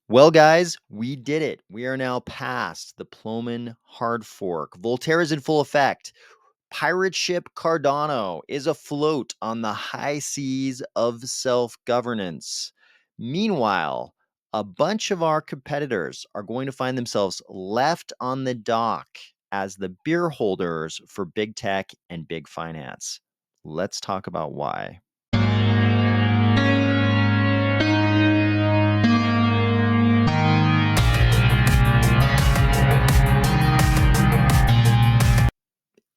Well, guys, we did it. We are now past the Plomin hard fork. Voltaire is in full effect. Pirate ship Cardano is afloat on the high seas of self governance. Meanwhile, a bunch of our competitors are going to find themselves left on the dock as the beer holders for big tech and big finance. Let's talk about why.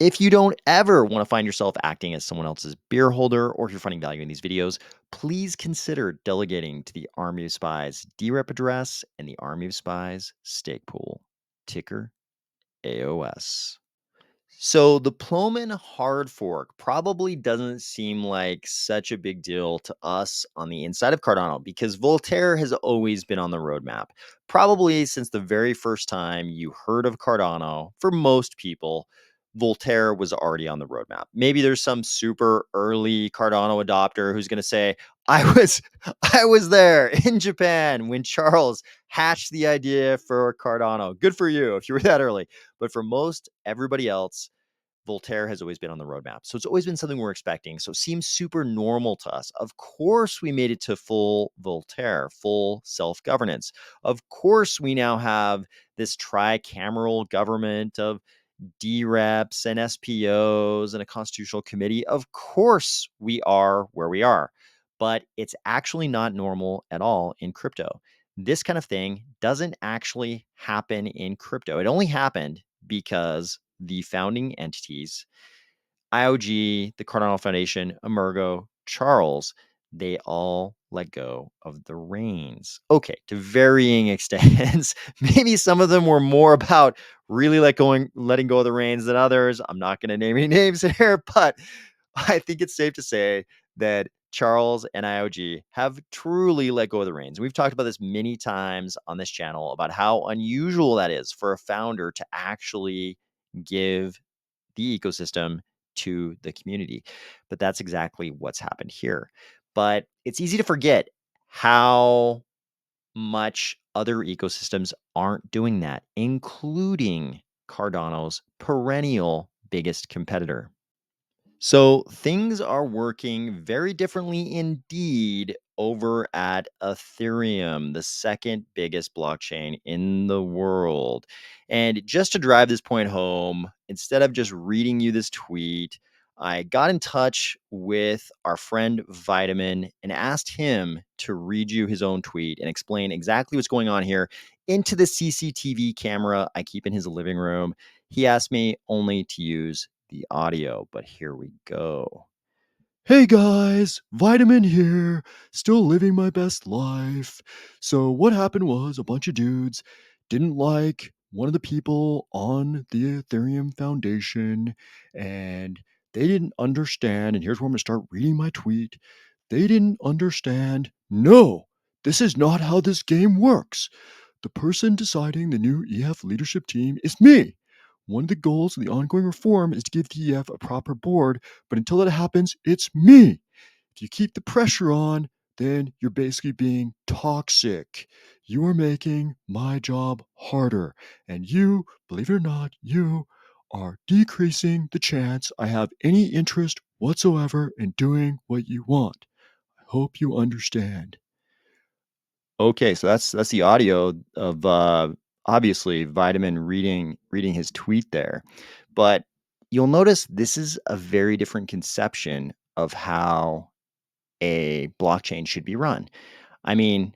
If you don't ever want to find yourself acting as someone else's beer holder, or if you're finding value in these videos, please consider delegating to the Army of Spies DRep address and the Army of Spies stake pool, ticker AOS. So the Plomin hard fork probably doesn't seem like such a big deal to us on the inside of Cardano because Voltaire has always been on the roadmap. Probably since the very first time you heard of Cardano, for most people, Voltaire was already on the roadmap. Maybe there's some super early Cardano adopter who's going to say, "I was I was there in Japan when Charles hatched the idea for Cardano. Good for you if you were that early." But for most everybody else, Voltaire has always been on the roadmap. So it's always been something we're expecting. So it seems super normal to us. Of course, we made it to full Voltaire, full self governance. Of course, we now have this tricameral government of DReps and SPOs and a constitutional committee. Of course, we are where we are, but it's actually not normal at all in crypto. This kind of thing doesn't actually happen in crypto. It only happened because the founding entities, IOG, the Cardano Foundation, Emergo, Charles, they all let go of the reins. Okay, to varying extents. Maybe some of them were more about really letting go of the reins than others. I'm not going to name any names here, but I think it's safe to say that Charles and IOG have truly let go of the reins. We've talked about this many times on this channel about how unusual that is for a founder to actually give the ecosystem to the community. But that's exactly what's happened here. But it's easy to forget how much other ecosystems aren't doing that, including Cardano's perennial biggest competitor. So things are working very differently indeed over at Ethereum, the second biggest blockchain in the world. And just to drive this point home, instead of just reading you this tweet, I got in touch with our friend Vitamin and asked him to read you his own tweet and explain exactly what's going on here into the CCTV camera I keep in his living room. He asked me only to use the audio, but here we go. Hey guys, Vitamin here, still living my best life. So, what happened was a bunch of dudes didn't like one of the people on the Ethereum Foundation, and they didn't understand. And here's where I'm going to start reading my tweet. They didn't understand. No, this is not how this game works. The person deciding the new EF leadership team is me. One of the goals of the ongoing reform is to give the EF a proper board, but until that happens, it's me. If you keep the pressure on, then you're basically being toxic. You are making my job harder. And you, believe it or not, you are decreasing the chance I have any interest whatsoever in doing what you want. I hope you understand. Okay, so that's the audio of obviously Vitamin reading his tweet there. But you'll notice this is a very different conception of how a blockchain should be run. I mean,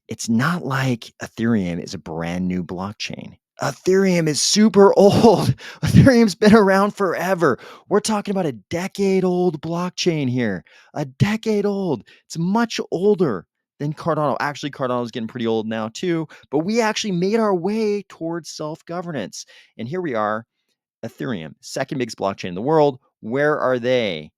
it's not like Ethereum is a brand new blockchain. Ethereum is super old. Ethereum's been around forever. We're talking about a decade-old blockchain here. A decade old. It's much older than Cardano. Actually, Cardano's getting pretty old now too, but we actually made our way towards self-governance. And here we are, Ethereum, second biggest blockchain in the world. Where are they?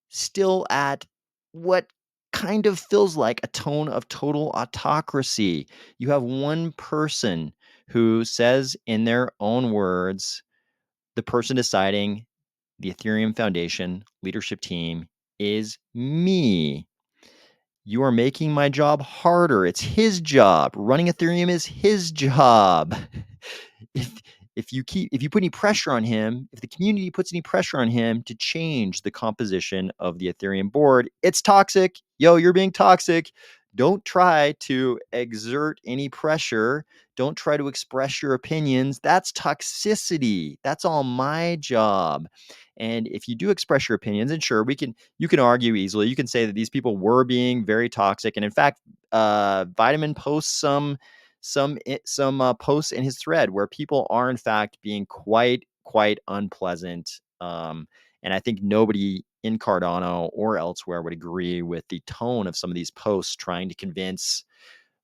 Still at what kind of feels like a tone of total autocracy. You have one person who says, in their own words, the person deciding the Ethereum Foundation leadership team is me. You are making my job harder. It's his job. Running Ethereum is his job. if if you put any pressure on him, if the community puts any pressure on him to change the composition of the Ethereum board, it's toxic. Yo, you're being toxic. Don't try to exert any pressure. Don't try to express your opinions. That's toxicity. That's all my job. And if you do express your opinions, and sure, you can argue easily. You can say that these people were being very toxic, and in fact, Vitamin posts some posts in his thread where people are in fact being quite unpleasant. And I think nobody in Cardano or elsewhere would agree with the tone of some of these posts trying to convince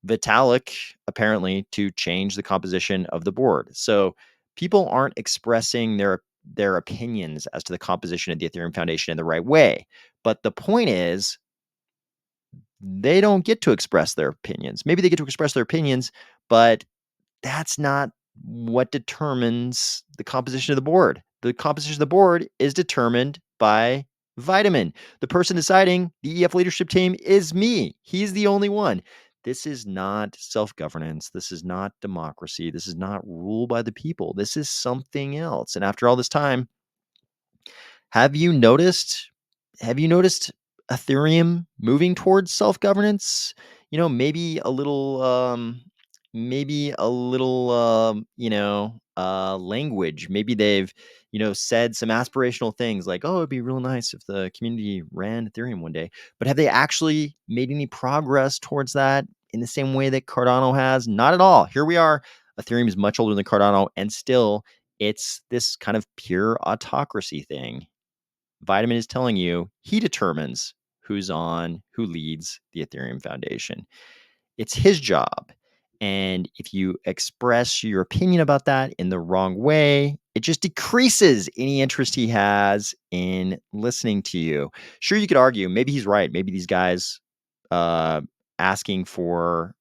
Vitalik apparently to change the composition of the board. So people aren't expressing their opinions as to the composition of the Ethereum Foundation in the right way. But the point is, they don't get to express their opinions. Maybe they get to express their opinions, but that's not what determines the composition of the board. The composition of the board is determined by Vitamin. The person deciding the EF leadership team is me. He's the only one. This is not self governance. This is not democracy. This is not rule by the people. This is something else. And after all this time, have you noticed have you noticed Ethereum moving towards self-governance? Maybe a little language. Maybe they've, said some aspirational things like, "Oh, it'd be real nice if the community ran Ethereum one day." But have they actually made any progress towards that in the same way that Cardano has? Not at all. Here we are. Ethereum is much older than Cardano, and still it's this kind of pure autocracy thing. Vitamin is telling you he determines who leads the Ethereum Foundation. It's his job. And if you express your opinion about that in the wrong way, it just decreases any interest he has in listening to you. Sure, you could argue maybe he's right. Maybe these guys uh, asking for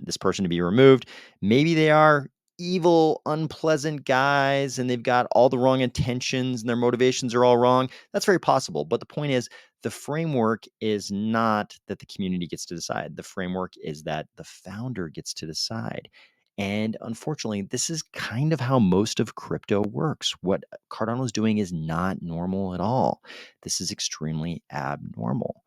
this person to be removed, maybe they are evil, unpleasant guys and they've got all the wrong intentions and their motivations are all wrong. That's very possible. But the point is, the framework is not that the community gets to decide. The framework is that the founder gets to decide. And unfortunately, this is kind of how most of crypto works. What Cardano is doing is not normal at all. This is extremely abnormal.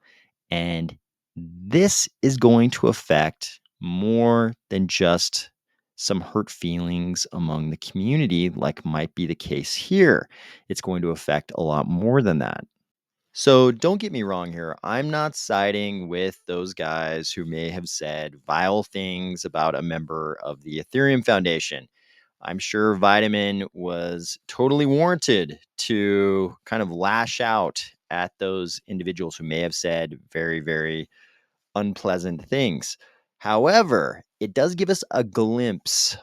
And this is going to affect more than just some hurt feelings among the community, like might be the case here. It's going to affect a lot more than that. So don't get me wrong here. I'm not siding with those guys who may have said vile things about a member of the Ethereum Foundation. I'm sure Vitamin was totally warranted to kind of lash out at those individuals who may have said very, very unpleasant things. However, it does give us a glimpse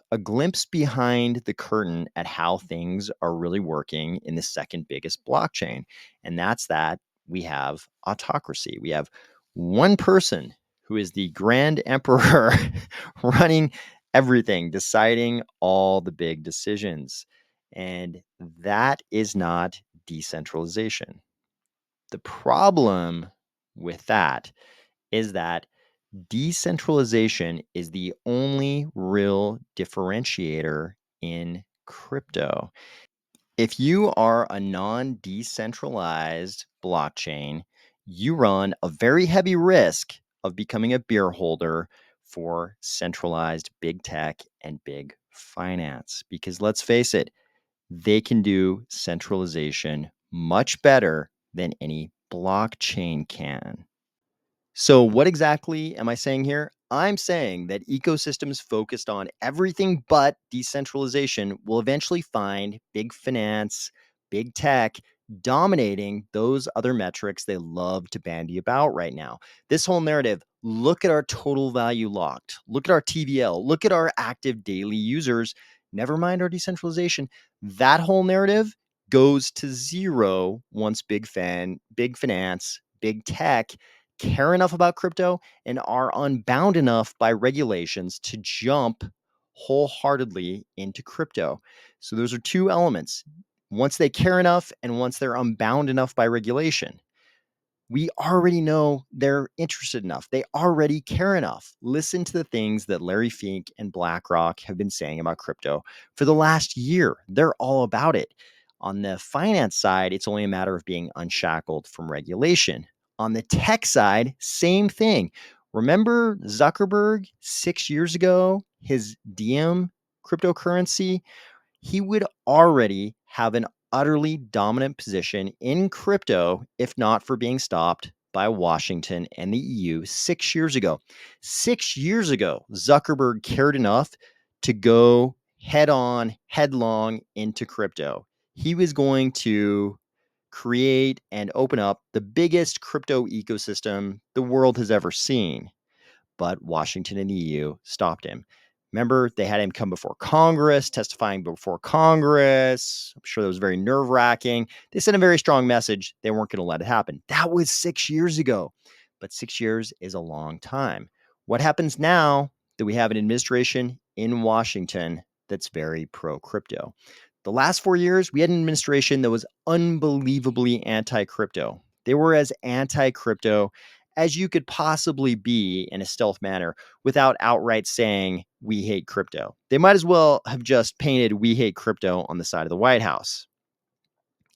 behind the curtain at how things are really working in the second biggest blockchain. And that's that we have autocracy. We have one person who is the grand emperor running everything, deciding all the big decisions. And that is not decentralization. The problem with that is that decentralization is the only real differentiator in crypto. If you are a non decentralized blockchain, you run a very heavy risk of becoming a beer holder for centralized big tech and big finance. Because let's face it, they can do centralization much better than any blockchain can. So, what exactly am I saying here? I'm saying that ecosystems focused on everything but decentralization will eventually find big finance, big tech dominating those other metrics they love to bandy about right now. This whole narrative, look at our total value locked, look at our TVL, look at our active daily users, never mind our decentralization. That whole narrative goes to zero once big finance, big tech care enough about crypto and are unbound enough by regulations to jump wholeheartedly into crypto. So those are two elements. Once they care enough and once they're unbound enough by regulation. We already know they're interested enough. They already care enough. Listen to the things that Larry Fink and BlackRock have been saying about crypto for the last year. They're all about it. On the finance side, it's only a matter of being unshackled from regulation. On the tech side, same thing. Remember Zuckerberg 6 years ago, his Diem cryptocurrency? He would already have an utterly dominant position in crypto if not for being stopped by Washington and the EU 6 years ago. 6 years ago, Zuckerberg cared enough to go head on, headlong into crypto. He was going to create and open up the biggest crypto ecosystem the world has ever seen, but Washington and the EU stopped him. Remember, they had him come before Congress, testifying before Congress. I'm sure that was very nerve wracking. They sent a very strong message. They weren't going to let it happen. That was 6 years ago, but 6 years is a long time. What happens now that we have an administration in Washington that's very pro crypto? The last 4 years, we had an administration that was unbelievably anti crypto. They were as anti crypto as you could possibly be in a stealth manner without outright saying, we hate crypto. They might as well have just painted, we hate crypto on the side of the White House.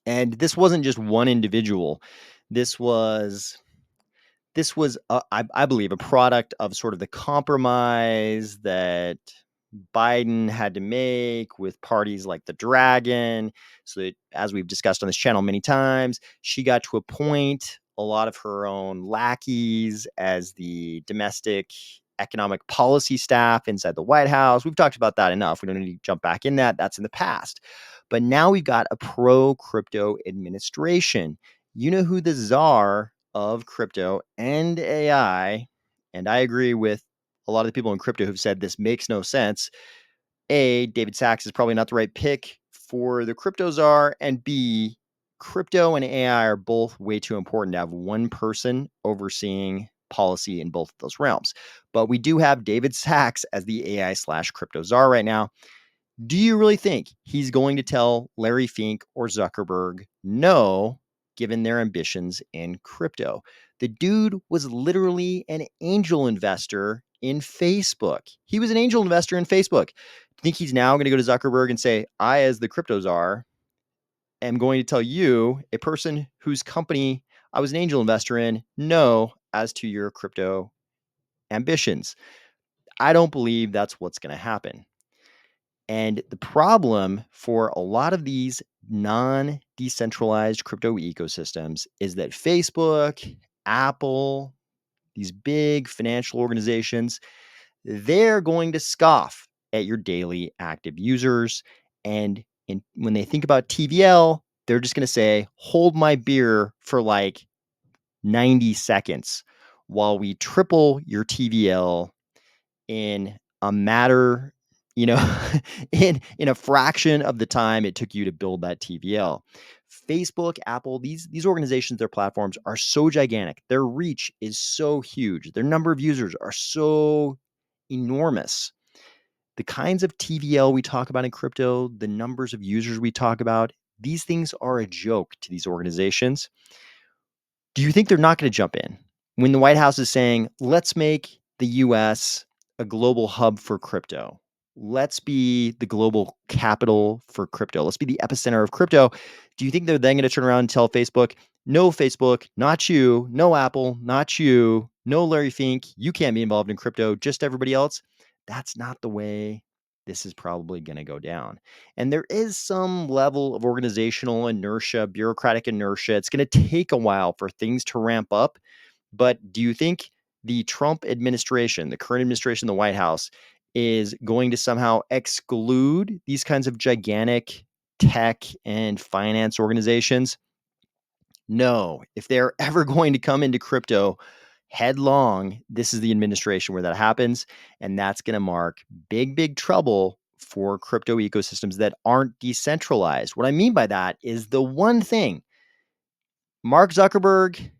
And this wasn't just one individual. This was I believe, a product of sort of the compromise that Biden had to make with parties like the Dragon. So that, as we've discussed on this channel many times, she got to appoint a lot of her own lackeys as the domestic economic policy staff inside the White House. We've talked about that enough. We don't need to jump back in that. That's in the past. But now we've got a pro crypto administration. You know who the czar of crypto and AI, and I agree with a lot of the people in crypto who've said this makes no sense. A, David Sachs is probably not the right pick for the crypto czar, and B, crypto and AI are both way too important to have one person overseeing policy in both of those realms. But we do have David Sachs as the AI/crypto czar right now. Do you really think he's going to tell Larry Fink or Zuckerberg no, given their ambitions in crypto? The dude was literally an angel investor in Facebook. He was an angel investor in Facebook. Do you think he's now going to go to Zuckerberg and say, I, as the crypto czar, am going to tell you, a person whose company I was an angel investor in, no, as to your crypto ambitions? I don't believe that's what's going to happen. And the problem for a lot of these non decentralized crypto ecosystems is that Facebook, Apple, these big financial organizations, they're going to scoff at your daily active users. And when they think about TVL, they're just going to say, hold my beer for like 90 seconds while we triple your TVL in a matter, you know, in a fraction of the time it took you to build that TVL. Facebook, Apple, these organizations, their platforms are so gigantic. Their reach is so huge. Their number of users are so enormous. The kinds of TVL we talk about in crypto, the numbers of users we talk about, these things are a joke to these organizations. Do you think they're not going to jump in when the White House is saying, let's make the US a global hub for crypto? Let's be the global capital for crypto. Let's be the epicenter of crypto. Do you think they're then going to turn around and tell Facebook, no, Facebook, not you, no, Apple, not you, no, Larry Fink, you can't be involved in crypto, just everybody else? That's not the way this is probably going to go down. And there is some level of organizational inertia, bureaucratic inertia. It's going to take a while for things to ramp up. But do you think the Trump administration, the current administration, the White House, is going to somehow exclude these kinds of gigantic tech and finance organizations? No. If they're ever going to come into crypto headlong, this is the administration where that happens. And that's going to mark big, big trouble for crypto ecosystems that aren't decentralized. What I mean by that is the one thing Mark Zuckerberg,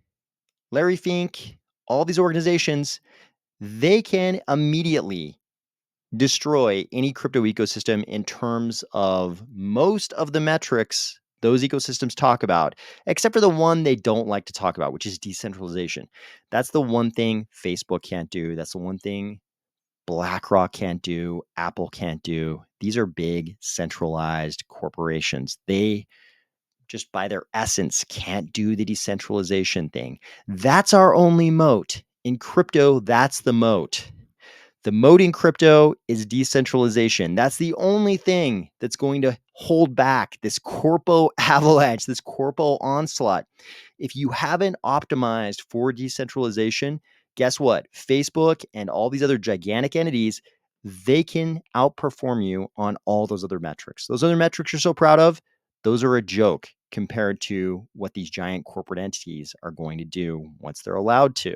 Larry Fink, all these organizations, they can immediately destroy any crypto ecosystem in terms of most of the metrics those ecosystems talk about, except for the one they don't like to talk about, which is decentralization. That's the one thing Facebook can't do. That's the one thing BlackRock can't do. Apple can't do. These are big centralized corporations. They just by their essence can't do the decentralization thing. That's our only moat. In crypto, that's the moat. The moat in crypto is decentralization. That's the only thing that's going to hold back this corpo avalanche, this corpo onslaught. If you haven't optimized for decentralization, guess what? Facebook and all these other gigantic entities, they can outperform you on all those other metrics. Those other metrics you're so proud of, those are a joke compared to what these giant corporate entities are going to do once they're allowed to.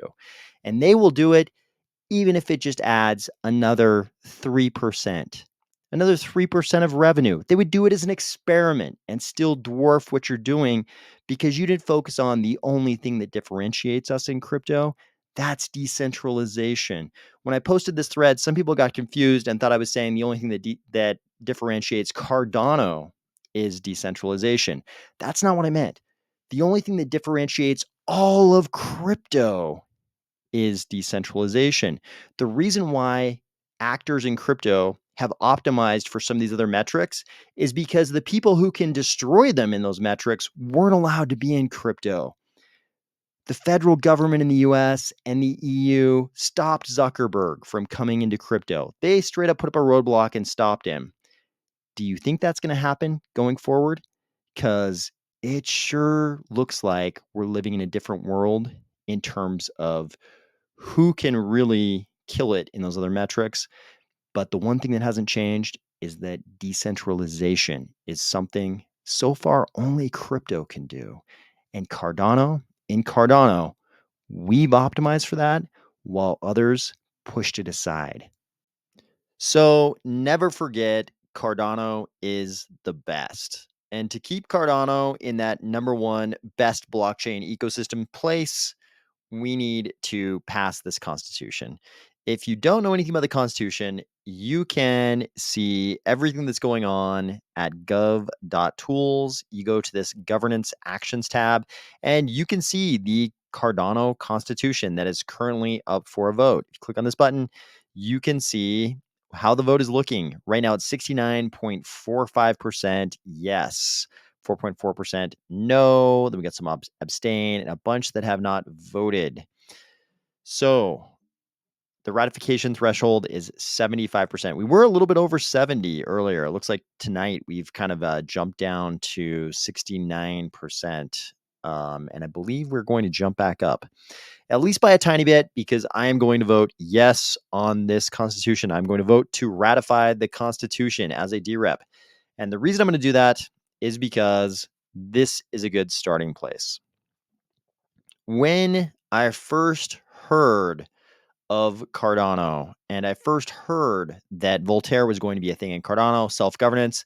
And they will do it even if it just adds another 3% of revenue. They would do it as an experiment and still dwarf what you're doing because you didn't focus on the only thing that differentiates us in crypto. That's decentralization. When I posted this thread, some people got confused and thought I was saying the only thing that differentiates Cardano is decentralization. That's not what I meant. The only thing that differentiates all of crypto is decentralization. The reason why actors in crypto have optimized for some of these other metrics is because the people who can destroy them in those metrics weren't allowed to be in crypto. The federal government in the US and the EU stopped Zuckerberg from coming into crypto. They straight up put up a roadblock and stopped him. Do you think that's going to happen going forward? Because it sure looks like we're living in a different world in terms of who can really kill it in those other metrics. But the one thing that hasn't changed is that decentralization is something so far only crypto can do. And in Cardano, we've optimized for that while others pushed it aside. So never forget Cardano is the best. And to keep Cardano in that number one best blockchain ecosystem place, we need to pass this constitution. If you don't know anything about the constitution, you can see everything that's going on at gov.tools. You go to this governance actions tab and you can see the Cardano constitution that is currently up for a vote. If you click on this button, you can see how the vote is looking. Right now it's 69.45% yes, 4.4% no. Then we got some abstain and a bunch that have not voted. So the ratification threshold is 75%. We were a little bit over 70 earlier. It looks like tonight we've kind of jumped down to 69%. And I believe we're going to jump back up, at least by a tiny bit, because I am going to vote yes on this Constitution. I'm going to vote to ratify the Constitution as a DRep. And the reason I'm going to do that is because this is a good starting place. When I first heard of Cardano and I first heard that Voltaire was going to be a thing in Cardano, self governance,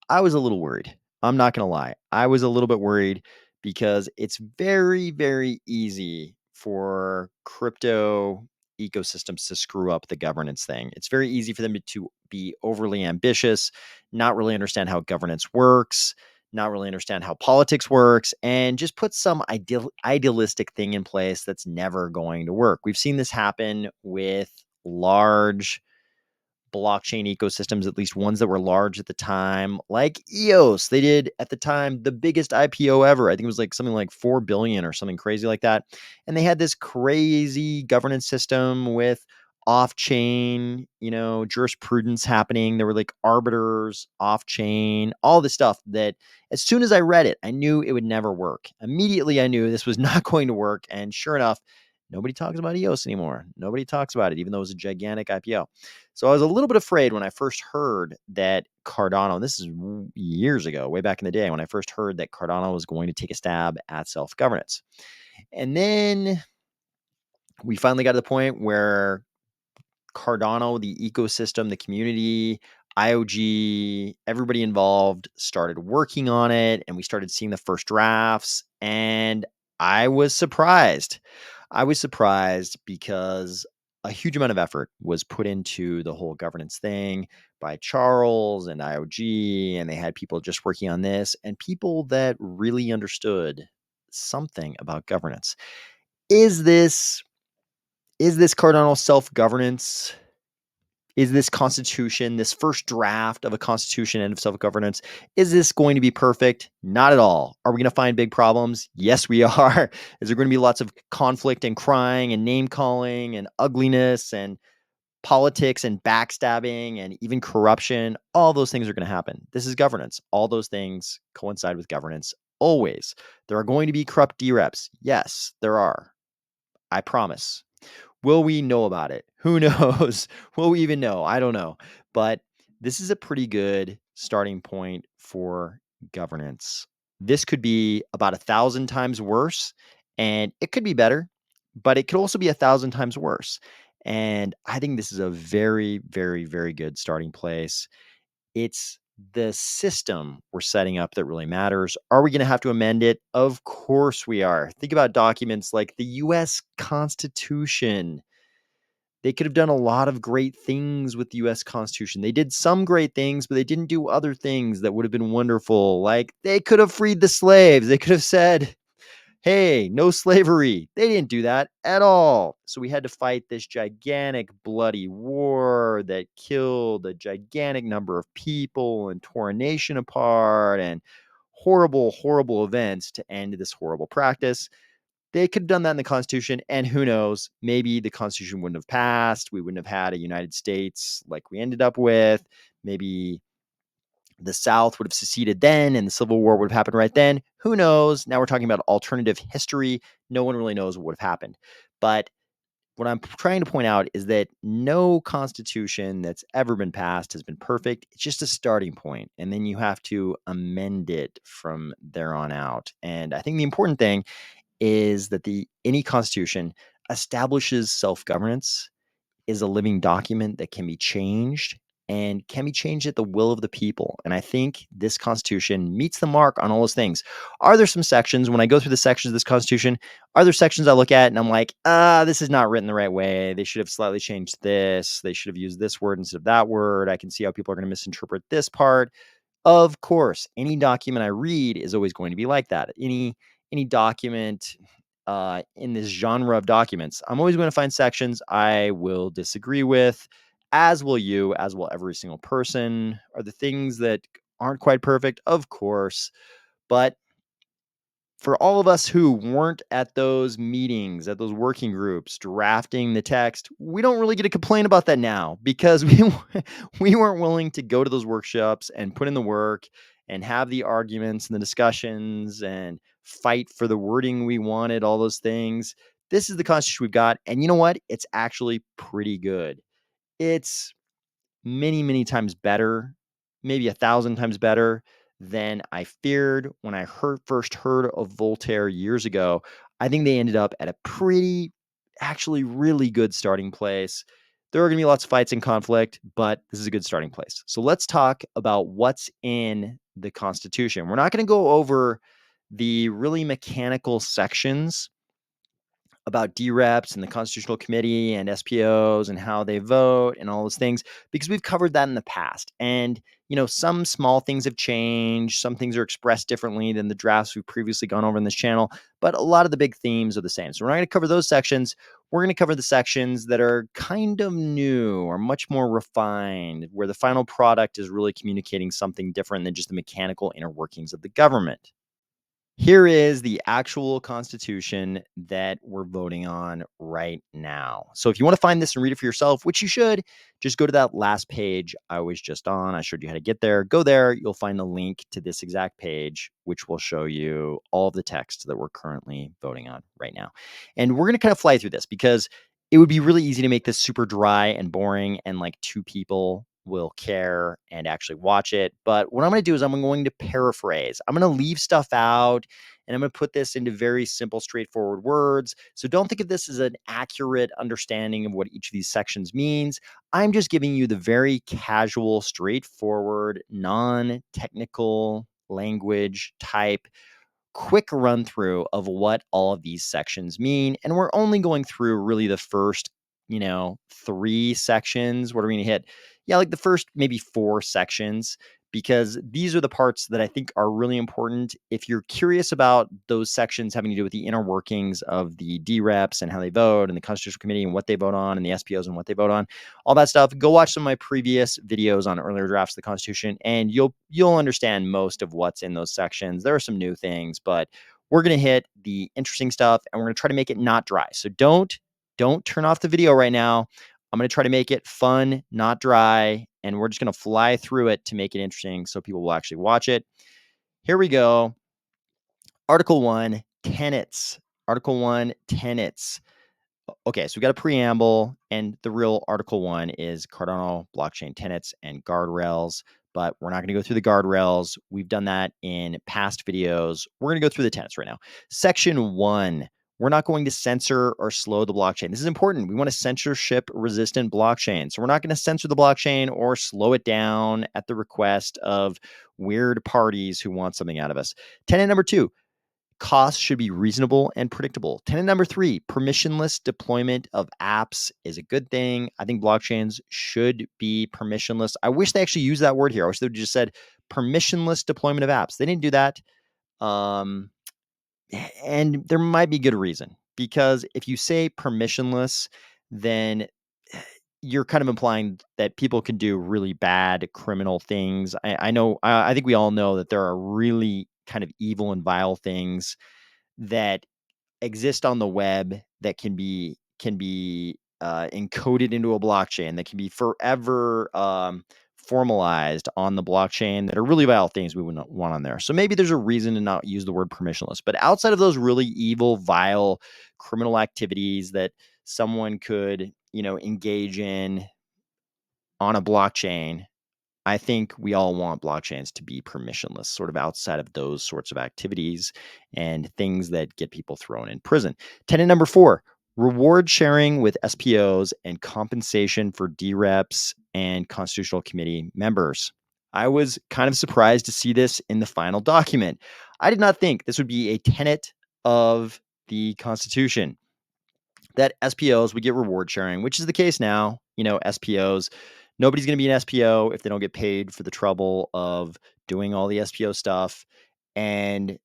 I was a little worried. I'm not going to lie. I was a little bit worried because it's very, very easy for crypto ecosystems to screw up the governance thing. It's very easy for them to be overly ambitious, not really understand how governance works, not really understand how politics works, and just put some idealistic thing in place that's never going to work. We've seen this happen with large blockchain ecosystems, at least ones that were large at the time, like EOS. They did at the time the biggest IPO ever. I think it was like something like 4 billion or something crazy like that. And they had this crazy governance system with off-chain, jurisprudence happening. There were like arbiters off-chain, all this stuff that as soon as I read it, I knew it would never work. Immediately I knew this was not going to work. And sure enough, nobody talks about EOS anymore. Nobody talks about it, even though it was a gigantic IPO. So I was a little bit afraid when I first heard that Cardano, this is years ago, way back in the day, when I first heard that Cardano was going to take a stab at self governance. And then we finally got to the point where Cardano, the ecosystem, the community, IOG, everybody involved started working on it, and we started seeing the first drafts. And I was surprised. I was surprised because a huge amount of effort was put into the whole governance thing by Charles and IOG, and they had people just working on this and people that really understood something about governance. Is this is this Cardano self-governance? Is this constitution, this first draft of a constitution and of self-governance, is this going to be perfect? Not at all. Are we going to find big problems? Yes, we are. Is there going to be lots of conflict and crying and name calling and ugliness and politics and backstabbing and even corruption? All those things are going to happen. This is governance. All those things coincide with governance always. There are going to be corrupt DReps. Yes, there are. I promise. Will we know about it? Who knows? Will we even know? I don't know. But this is a pretty good starting point for governance. This could be about 1,000 times worse, and it could be better, but it could also be 1,000 times worse. And I think this is a very, very, very good starting place. It's the system we're setting up that really matters. Are we going to have to amend it? Of course we are. Think about documents like the US Constitution. They could have done a lot of great things with the US Constitution. They did some great things, but they didn't do other things that would have been wonderful. Like they could have freed the slaves. They could have said, hey, no slavery. They didn't do that at all. So we had to fight this gigantic bloody war that killed a gigantic number of people and tore a nation apart and horrible, horrible events to end this horrible practice. They could have done that in the Constitution, and who knows, maybe the Constitution wouldn't have passed. We wouldn't have had a United States like we ended up with. Maybe the South would have seceded then and the Civil War would have happened right then. Who knows? Now we're talking about alternative history. No one really knows what would have happened. But what I'm trying to point out is that no constitution that's ever been passed has been perfect. It's just a starting point, and then you have to amend it from there on out. And I think the important thing is that any constitution establishes self-governance, is a living document that can be changed and can be changed at the will of the people. And I think this Constitution meets the mark on all those things. Are there some sections, when I go through the sections of this Constitution, are there sections I look at and I'm like, this is not written the right way. They should have slightly changed this. They should have used this word instead of that word. I can see how people are going to misinterpret this part. Of course, any document I read is always going to be like that. Any document in this genre of documents, I'm always going to find sections I will disagree with, as will you, as will every single person. Are the things that aren't quite perfect? Of course. But for all of us who weren't at those meetings, at those working groups, drafting the text, we don't really get to complain about that now because we weren't willing to go to those workshops and put in the work and have the arguments and the discussions and fight for the wording we wanted, all those things. This is the Constitution we've got. And you know what? It's actually pretty good. It's many, many times better, maybe 1,000 times better than I feared when I first heard of Voltaire years ago. I think they ended up at a pretty, actually really good starting place. There are going to be lots of fights and conflict, but this is a good starting place. So let's talk about what's in the Constitution. We're not going to go over the really mechanical sections about DReps and the Constitutional Committee and SPOs and how they vote and all those things, because we've covered that in the past. And, some small things have changed. Some things are expressed differently than the drafts we've previously gone over in this channel, but a lot of the big themes are the same. So we're not going to cover those sections. We're going to cover the sections that are kind of new or much more refined, where the final product is really communicating something different than just the mechanical inner workings of the government. Here is the actual Constitution that we're voting on right now. So if you want to find this and read it for yourself, which you should, just go to that last page I was just on. I showed you how to get there. Go there. You'll find a link to this exact page, which will show you all of the text that we're currently voting on right now. And we're going to kind of fly through this because it would be really easy to make this super dry and boring and like two people will care and actually watch it. But what I'm going to do is I'm going to paraphrase. I'm going to leave stuff out and I'm going to put this into very simple, straightforward words. So don't think of this as an accurate understanding of what each of these sections means. I'm just giving you the very casual, straightforward, non-technical language type quick run through of what all of these sections mean. And we're only going through really the first 3 sections. What are we going to hit? Yeah, like the first maybe 4 sections, because these are the parts that I think are really important. If you're curious about those sections having to do with the inner workings of the DReps and how they vote, and the Constitutional Committee and what they vote on, and the SPOs and what they vote on, all that stuff, go watch some of my previous videos on earlier drafts of the Constitution, and you'll understand most of what's in those sections. There are some new things, but we're going to hit the interesting stuff, and we're going to try to make it not dry. So don't turn off the video right now. I'm going to try to make it fun, not dry, and we're just going to fly through it to make it interesting so people will actually watch it. Here we go. Article 1, tenets. Article 1, tenets. Okay, so we got a preamble, and the real Article 1 is Cardano blockchain tenets and guardrails, but we're not going to go through the guardrails. We've done that in past videos. We're going to go through the tenets right now. Section 1, we're not going to censor or slow the blockchain. This is important. We want a censorship-resistant blockchain. So we're not going to censor the blockchain or slow it down at the request of weird parties who want something out of us. Tenet number 2, costs should be reasonable and predictable. Tenet number 3, permissionless deployment of apps is a good thing. I think blockchains should be permissionless. I wish they actually used that word here. I wish they just said permissionless deployment of apps. They didn't do that. Um, and there might be good reason, because if you say permissionless, then you're kind of implying that people can do really bad criminal things. I know, I think we all know that there are really kind of evil and vile things that exist on the web that can be encoded into a blockchain, that can be forever formalized on the blockchain, that are really vile things we wouldn't want on there. So maybe there's a reason to not use the word permissionless. But outside of those really evil, vile, criminal activities that someone could, engage in on a blockchain, I think we all want blockchains to be permissionless, sort of outside of those sorts of activities and things that get people thrown in prison. Tenet number 4, reward sharing with SPOs and compensation for DReps and Constitutional Committee members. I was kind of surprised to see this in the final document. I did not think this would be a tenet of the Constitution, that SPOs would get reward sharing, which is the case now. SPOs, nobody's going to be an SPO if they don't get paid for the trouble of doing all the SPO stuff. And,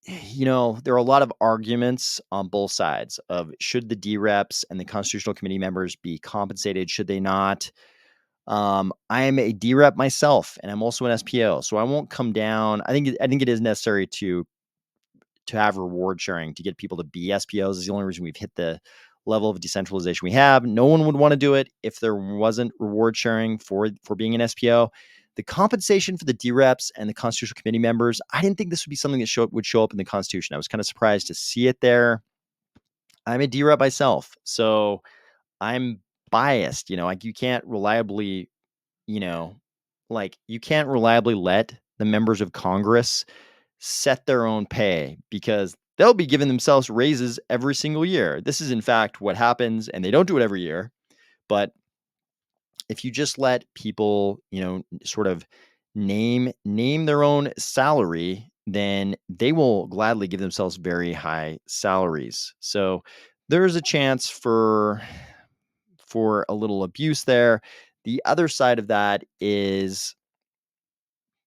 there are a lot of arguments on both sides of, should the DReps and the Constitutional Committee members be compensated? Should they not? I am a DRep myself, and I'm also an SPO, so I won't come down. I think it is necessary to have reward sharing to get people to be SPOs. Is the only reason we've hit the level of decentralization we have. No one would want to do it if there wasn't reward sharing for being an SPO. The compensation for the DReps and the Constitutional Committee members, I didn't think this would be something that would show up in the Constitution. I was kind of surprised to see it there. I'm a DRep myself, so I'm biased. Like you can't reliably, you know, you can't reliably let the members of Congress set their own pay, because they'll be giving themselves raises every single year. This is in fact what happens, and they don't do it every year. But if you just let people, sort of name their own salary, then they will gladly give themselves very high salaries. So there's a chance for a little abuse there. The other side of that is,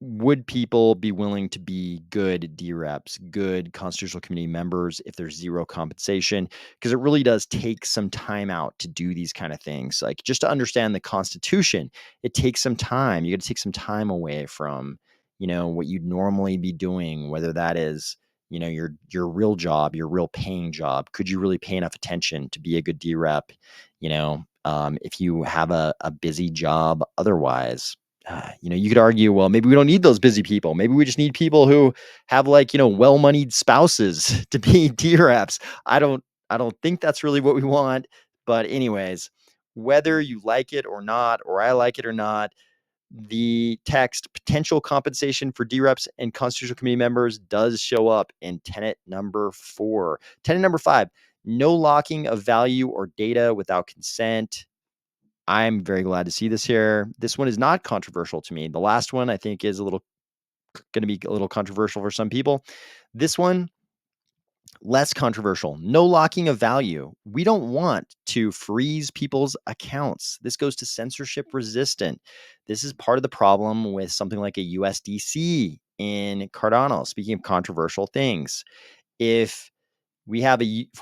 would people be willing to be good DReps, good Constitutional Committee members, if there's zero compensation? Because it really does take some time out to do these kind of things. Like, just to understand the Constitution, it takes some time. You got to take some time away from, what you'd normally be doing, whether that is, your real job, your real paying job. Could you really pay enough attention to be a good DRep? If you have a busy job otherwise. You could argue, well, maybe we don't need those busy people. Maybe we just need people who have, well-moneyed spouses to be DReps. I don't think that's really what we want. But anyways, whether you like it or not, or I like it or not, the text potential compensation for DReps and Constitutional Committee members does show up in tenet number 4. Tenet number 5, no locking of value or data without consent. I'm very glad to see this here. This one is not controversial to me. The last one I think is going to be a little controversial for some people. This one, Less controversial, no locking of value. We don't want to freeze people's accounts. This goes to censorship resistant. This is part of the problem with something like a USDC in Cardano. Speaking of controversial things, if if we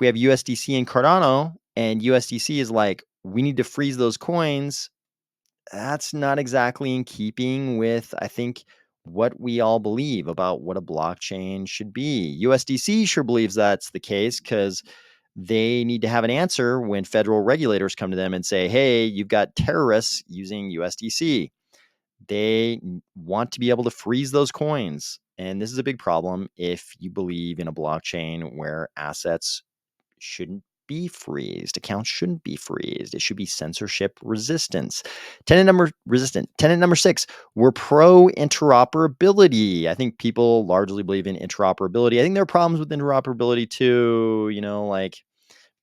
have USDC in Cardano and USDC is like, we need to freeze those coins, that's not exactly in keeping with, I think, what we all believe about what a blockchain should be. USDC sure believes that's the case because they need to have an answer when federal regulators come to them and say, hey, you've got terrorists using USDC. They want to be able to freeze those coins. And this is a big problem if you believe in a blockchain where assets shouldn't be freezed. Accounts shouldn't be freezed. It should be censorship resistance. Tenant number 6, we're pro interoperability. I think people largely believe in interoperability. I think there are problems with interoperability too, like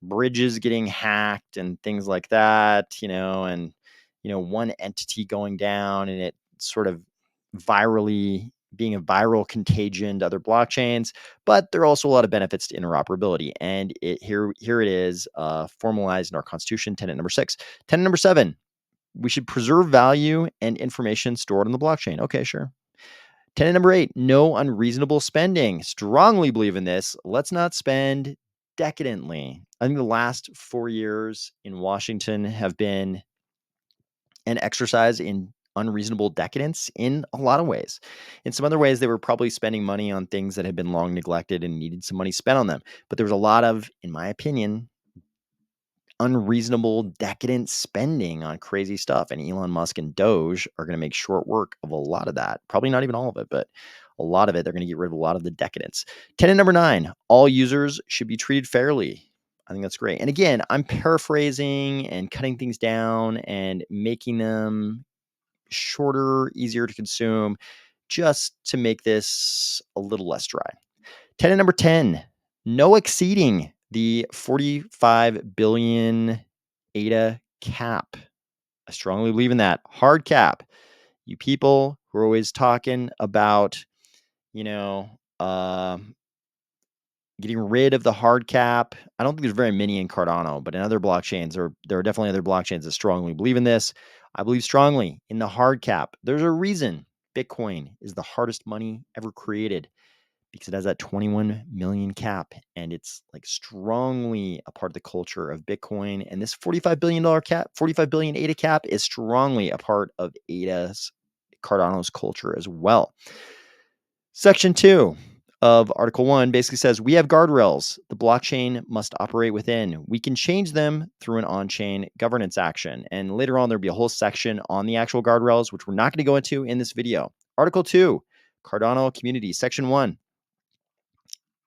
bridges getting hacked and things like that, and one entity going down and it sort of virally being a viral contagion to other blockchains. But there are also a lot of benefits to interoperability, and here it is, formalized in our constitution. Tenet number 6. Tenet number 7, we should preserve value and information stored on the blockchain. Okay, sure. Tenet number 8, no unreasonable spending. Strongly believe in this. Let's not spend decadently. I think the last 4 years in Washington have been an exercise in unreasonable decadence in a lot of ways. In some other ways, they were probably spending money on things that had been long neglected and needed some money spent on them. But there was a lot of, in my opinion, unreasonable, decadent spending on crazy stuff. And Elon Musk and Doge are going to make short work of a lot of that. Probably not even all of it, but a lot of it. They're going to get rid of a lot of the decadence. Tenet number 9, all users should be treated fairly. I think that's great. And again, I'm paraphrasing and cutting things down and making them shorter, easier to consume, just to make this a little less dry. Tenet number 10, no exceeding the 45 billion ADA cap. I strongly believe in that. Hard cap. You people who are always talking about, you know, uh, getting rid of the hard cap. I don't think there's very many in Cardano, but in other blockchains, there are definitely other blockchains that strongly believe in this. I believe strongly in the hard cap. There's a reason Bitcoin is the hardest money ever created, because it has that 21 million cap, and it's like strongly a part of the culture of Bitcoin. And this $45 billion cap, 45 billion ADA cap is strongly a part of ADA's Cardano's culture as well. Section 2 of Article 1 basically says we have guardrails the blockchain must operate within. We can change them through an on-chain governance action. And later on, there'll be a whole section on the actual guardrails, which we're not going to go into in this video. Article 2, Cardano community. Section 1,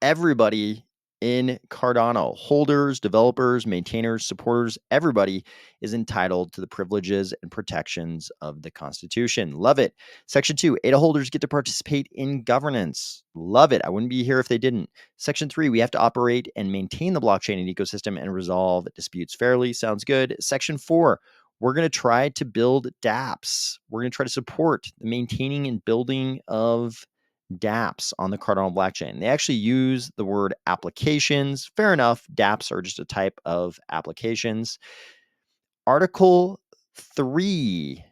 everybody in Cardano, holders, developers, maintainers, supporters, everybody is entitled to the privileges and protections of the Constitution. Love it. Section 2, ADA holders get to participate in governance. Love it. I wouldn't be here if they didn't. Section 3, we have to operate and maintain the blockchain and ecosystem and resolve disputes fairly. Sounds good. Section 4, we're going to try to build dApps. We're going to try to support the maintaining and building of dApps on the Cardano blockchain. They actually use the word applications. Fair enough. dApps are just a type of applications. Article 3.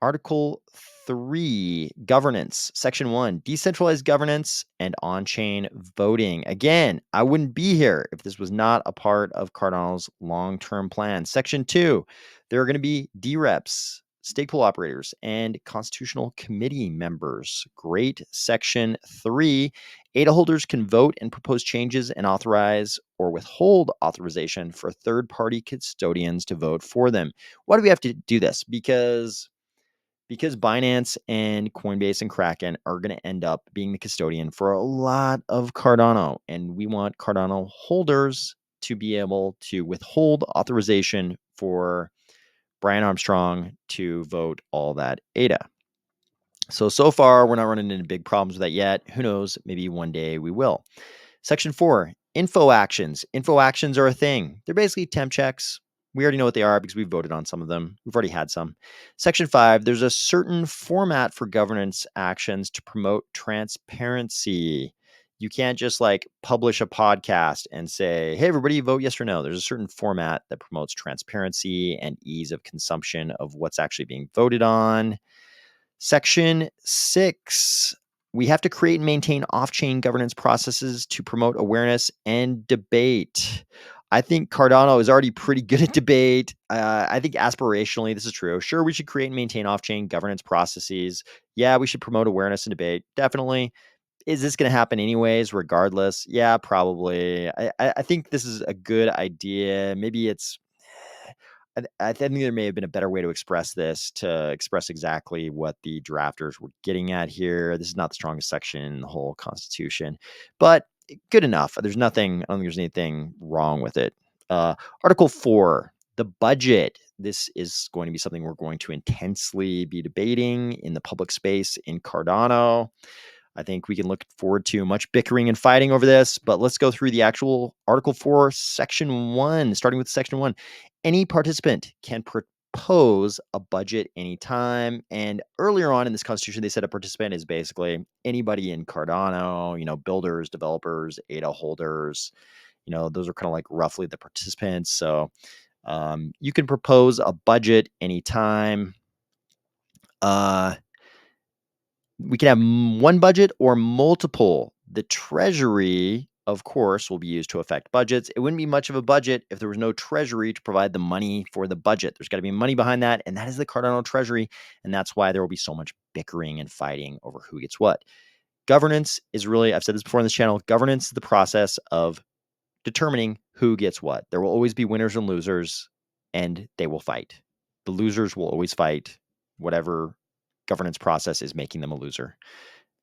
Article 3, governance. Section 1, decentralized governance and on-chain voting. Again, I wouldn't be here if this was not a part of Cardano's long-term plan. Section 2, there are going to be DReps, stake pool operators, and constitutional committee members. Great. Section 3, ADA holders can vote and propose changes and authorize or withhold authorization for third-party custodians to vote for them. Why do we have to do this? Because Binance and Coinbase and Kraken are going to end up being the custodian for a lot of Cardano. And we want Cardano holders to be able to withhold authorization for Brian Armstrong to vote all that ADA. So far, we're not running into big problems with that yet. Who knows? Maybe one day we will. Section 4, info actions. Info actions are a thing. They're basically temp checks. We already know what they are because we voted on some of them. We've already had some. Section 5, there's a certain format for governance actions to promote transparency. You can't just like publish a podcast and say, hey, everybody, vote yes or no. There's a certain format that promotes transparency and ease of consumption of what's actually being voted on. Section 6, we have to create and maintain off-chain governance processes to promote awareness and debate. I think Cardano is already pretty good at debate. I think aspirationally, this is true. Sure, we should create and maintain off-chain governance processes. Yeah, we should promote awareness and debate. Definitely. Is this going to happen anyways, regardless? Yeah, probably. I think this is a good idea. Maybe it's I think there may have been a better way to express this, to express exactly what the drafters were getting at here. This is not the strongest section in the whole Constitution, but good enough. There's nothing, I don't think there's anything wrong with it. Article 4, the budget. This is going to be something we're going to intensely be debating in the public space in Cardano. I think we can look forward to much bickering and fighting over this, but let's go through the actual Article 4, Section 1, starting with Section 1. Any participant can propose a budget anytime. And earlier on in this Constitution, they said a participant is basically anybody in Cardano, builders, developers, ADA holders. Those are kind of like roughly the participants. So you can propose a budget anytime. We can have one budget or multiple. The treasury, of course, will be used to affect budgets. It wouldn't be much of a budget if there was no treasury to provide the money for the budget. There's got to be money behind that, and that is the Cardano treasury, and that's why there will be so much bickering and fighting over who gets what. Governance is really, I've said this before on this channel, governance is the process of determining who gets what. There will always be winners and losers, and they will fight. The losers will always fight whatever governance process is making them a loser.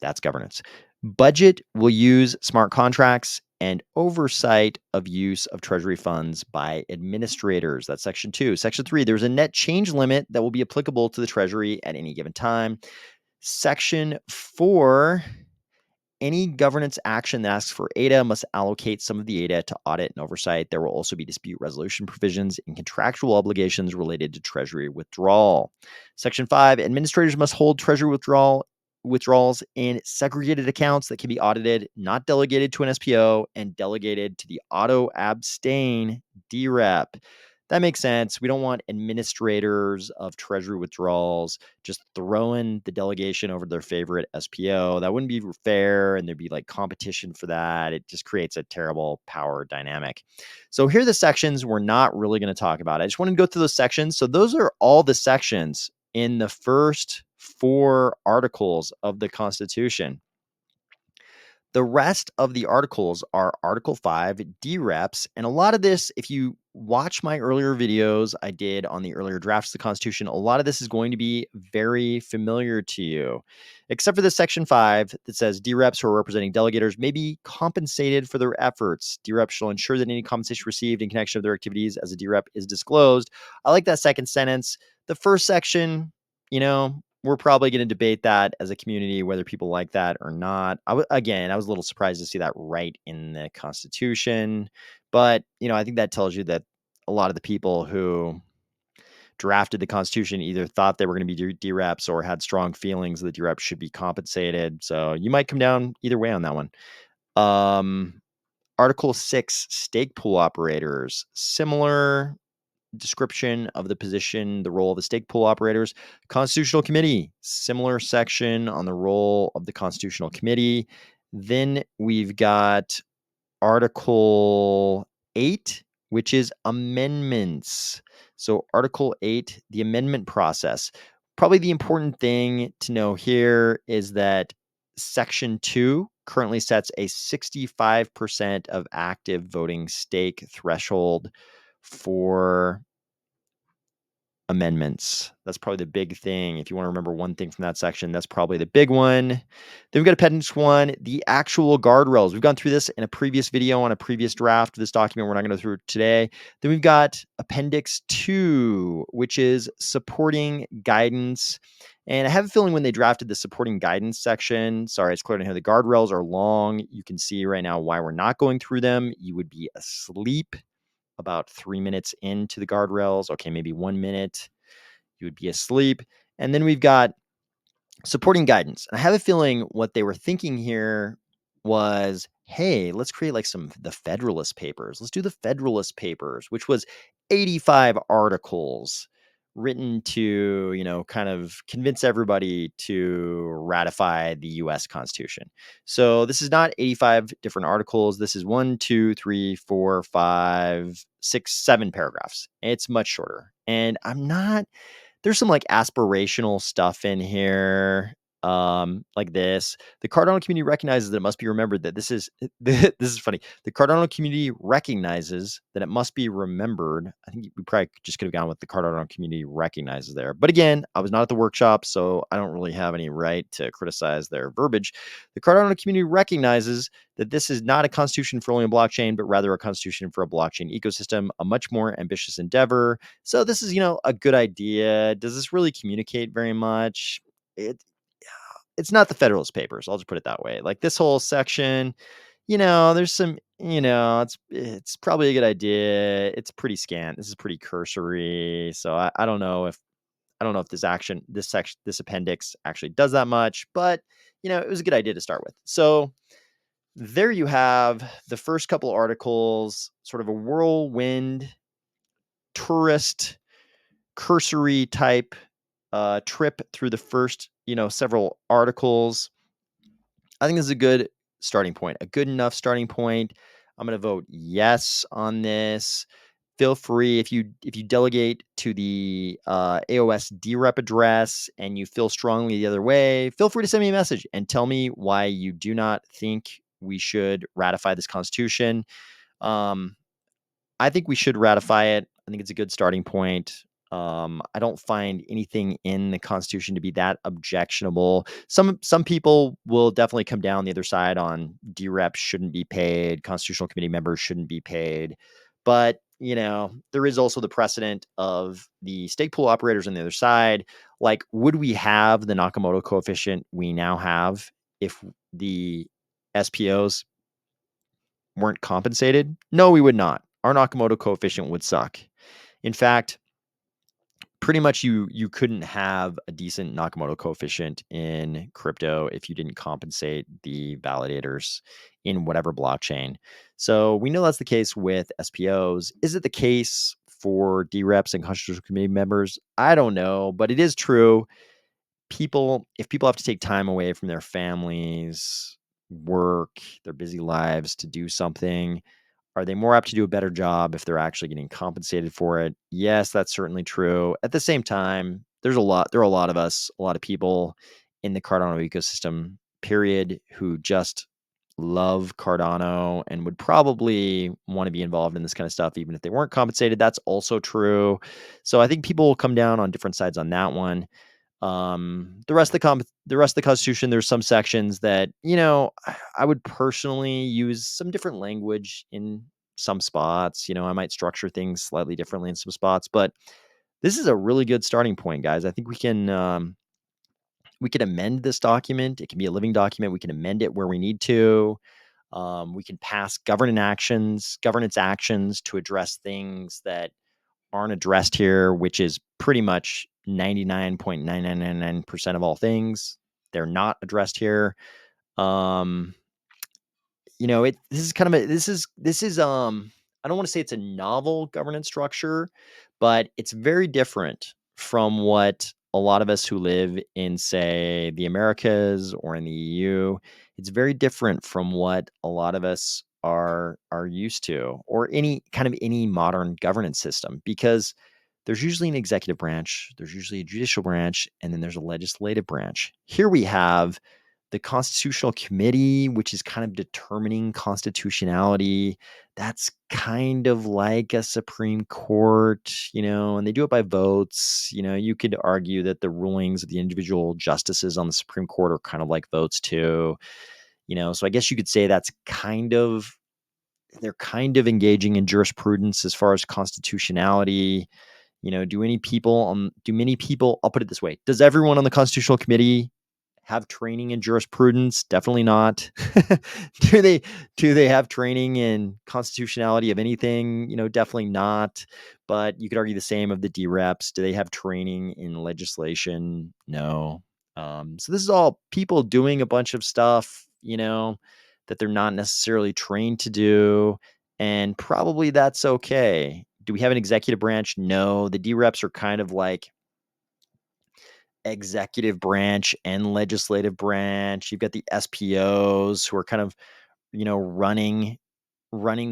That's governance. Budget will use smart contracts and oversight of use of treasury funds by administrators. That's section 2. Section 3, there's a net change limit that will be applicable to the treasury at any given time. Section 4, any governance action that asks for ADA must allocate some of the ADA to audit and oversight. There will also be dispute resolution provisions and contractual obligations related to treasury withdrawal. Section 5, administrators must hold treasury withdrawals in segregated accounts that can be audited, not delegated to an SPO, and delegated to the auto abstain DRep. That makes sense. We don't want administrators of treasury withdrawals just throwing the delegation over their favorite SPO. That wouldn't be fair, and there'd be like competition for that. It just creates a terrible power dynamic. So here are the sections we're not really going to talk about. I just want to go through those sections. So those are all the sections in the first 4 articles of the Constitution. The rest of the articles are Article 5 DReps. And a lot of this, if you watch my earlier videos I did on the earlier drafts of the Constitution, a lot of this is going to be very familiar to you, except for the Section 5 that says DReps who are representing delegators may be compensated for their efforts. DReps shall ensure that any compensation received in connection with their activities as a DRep is disclosed. I like that second sentence. The first section, we're probably going to debate that as a community, whether people like that or not. I was a little surprised to see that right in the Constitution. But, I think that tells you that a lot of the people who drafted the Constitution either thought they were going to be DReps or had strong feelings that DReps should be compensated. So you might come down either way on that one. Article 6, stake pool operators. Similar description of the position, the role of the stake pool operators. Constitutional Committee, similar section on the role of the Constitutional Committee. Then we've got Article 8, which is amendments. So Article 8, the amendment process. Probably the important thing to know here is that Section 2 currently sets a 65% of active voting stake threshold for amendments. That's probably the big thing. If you want to remember one thing from that section, that's probably the big one. Then we've got Appendix 1, the actual guardrails. We've gone through this in a previous video on a previous draft of this document. We're not going to go through it today. Then we've got Appendix 2, which is supporting guidance. And I have a feeling when they drafted the supporting guidance section, sorry, it's clear to hear the guardrails are long. You can see right now why we're not going through them. You would be asleep about 3 minutes into the guardrails. Okay, maybe 1 minute, you would be asleep. And then we've got supporting guidance. And I have a feeling what they were thinking here was, hey, let's create like the Federalist Papers. Let's do the Federalist Papers, which was 85 articles written to, kind of convince everybody to ratify the US Constitution. So this is not 85 different articles. This is 1, 2, 3, 4, 5, 6, 7 paragraphs. It's much shorter. And there's some like aspirational stuff in here, like this. The Cardano community recognizes that it must be remembered that this is this is funny. The Cardano community recognizes that it must be remembered. I think we probably just could have gone with the Cardano community recognizes there. But again, I was not at the workshop, so I don't really have any right to criticize their verbiage. The Cardano community recognizes that this is not a constitution for only a blockchain, but rather a constitution for a blockchain ecosystem, a much more ambitious endeavor. So this is, a good idea. Does this really communicate very much? It's not the Federalist Papers. I'll just put it that way. Like this whole section, there's some, it's probably a good idea. It's pretty scant. This is pretty cursory. So I don't know if this appendix actually does that much, but it was a good idea to start with. So there you have the first couple articles, sort of a whirlwind tourist cursory type trip through the first, several articles. I think this is a good starting point, a good enough starting point. I'm going to vote yes on this. Feel free if you delegate to the AOS DRep address and you feel strongly the other way, feel free to send me a message and tell me why you do not think we should ratify this constitution. Um, I think we should ratify it. I think it's a good starting point. I don't find anything in the Constitution to be that objectionable. Some people will definitely come down the other side on DREP shouldn't be paid, constitutional committee members shouldn't be paid. But there is also the precedent of the stake pool operators on the other side. Like, would we have the Nakamoto coefficient we now have if the SPOs weren't compensated? No, we would not. Our Nakamoto coefficient would suck. In fact, pretty much you couldn't have a decent Nakamoto coefficient in crypto if you didn't compensate the validators in whatever blockchain. So we know that's the case with SPOs. Is it the case for DREPs and constitutional committee members? I don't know, but it is true. If people have to take time away from their families, work, their busy lives to do something, are they more apt to do a better job if they're actually getting compensated for it? Yes, that's certainly true. At the same time, there are a lot of us, a lot of people in the Cardano ecosystem, period, who just love Cardano and would probably want to be involved in this kind of stuff, even if they weren't compensated. That's also true. So I think people will come down on different sides on that one. The rest of the Constitution, there's some sections that I would personally use some different language in some spots. I might structure things slightly differently in some spots, but this is a really good starting point, guys. I think we can amend this document. It can be a living document. We can amend it where we need to. We can pass governance actions to address things that aren't addressed here, which is pretty much 99.9999% of all things. They're not addressed here. Um, this is kind of a this is I don't want to say it's a novel governance structure, but it's very different from what a lot of us who live in, say, the Americas or in the EU. It's very different from what a lot of us are used to, or any modern governance system, because there's usually an executive branch, there's usually a judicial branch, and then there's a legislative branch. Here we have the Constitutional Committee, which is kind of determining constitutionality. That's kind of like a Supreme Court, and they do it by votes. You could argue that the rulings of the individual justices on the Supreme Court are kind of like votes too. So I guess you could say they're kind of engaging in jurisprudence as far as constitutionality. Do many people, I'll put it this way, does everyone on the Constitutional Committee have training in jurisprudence? Definitely not. do they have training in constitutionality of anything? Definitely not. But you could argue the same of the DREPs. Do they have training in legislation? No. So this is all people doing a bunch of stuff, that they're not necessarily trained to do, and probably that's okay. Do we have an executive branch? No. The DReps are kind of like executive branch and legislative branch. You've got the SPOs who are kind of, running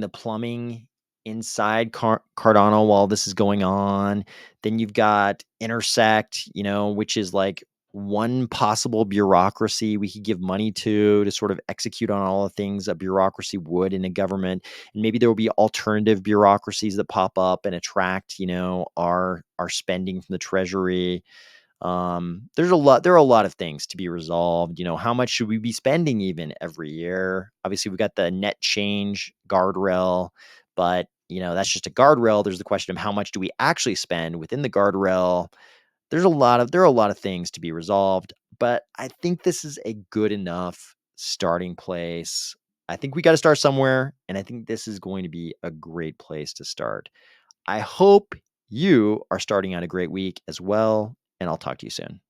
the plumbing inside Cardano while this is going on. Then you've got Intersect, which is like one possible bureaucracy we could give money to sort of execute on all the things a bureaucracy would in a government. And maybe there will be alternative bureaucracies that pop up and attract, our spending from the treasury. There are a lot of things to be resolved. How much should we be spending even every year? Obviously, we've got the net change guardrail, but that's just a guardrail. There's the question of how much do we actually spend within the guardrail. There are a lot of things to be resolved, but I think this is a good enough starting place. I think we got to start somewhere, and I think this is going to be a great place to start. I hope you are starting out a great week as well, and I'll talk to you soon.